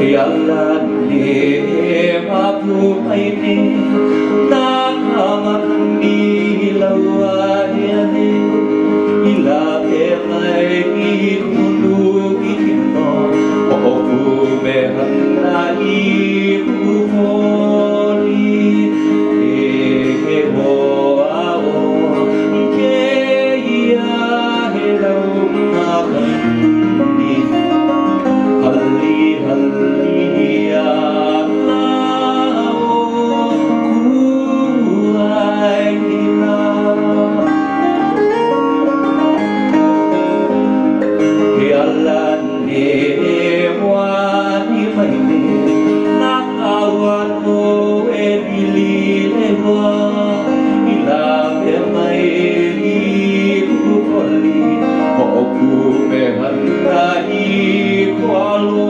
Yalan ni mapu ini nakaman ni lawayani ila emai ikunu ikino oku mehanai kufoli ewo ao ke ia helau makani hali ya Allah kuaina yalan ne wani maine nakawan o edili lewa ila mai kupoli oku mehanai kwalo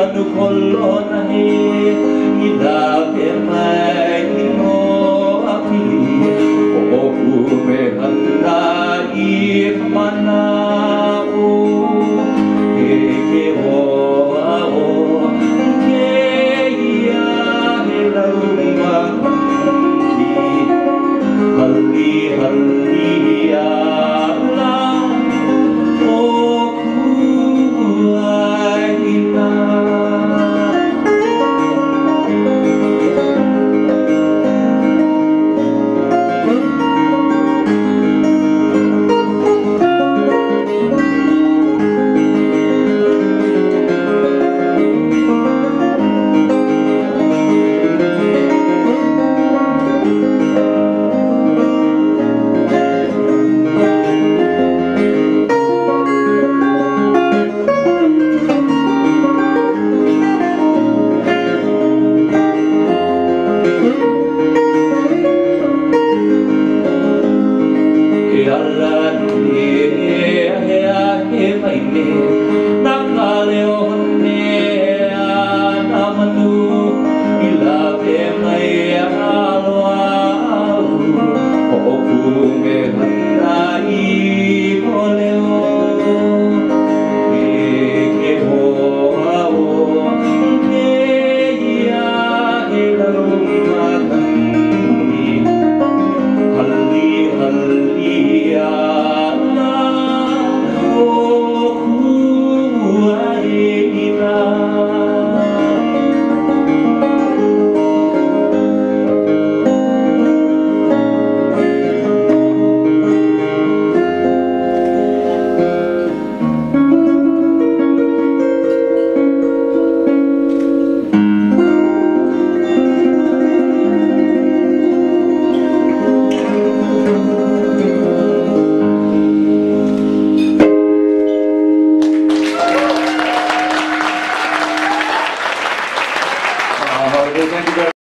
anu kolona he ila mai no apili o ku me handa I mana o ke o ao ke ia he lau ma hali ya la o ku aina yalan he maine nakaleo ne anamanu ila mai alwa oku me handai koleo ke ho ao ke ia he lau makani hali ya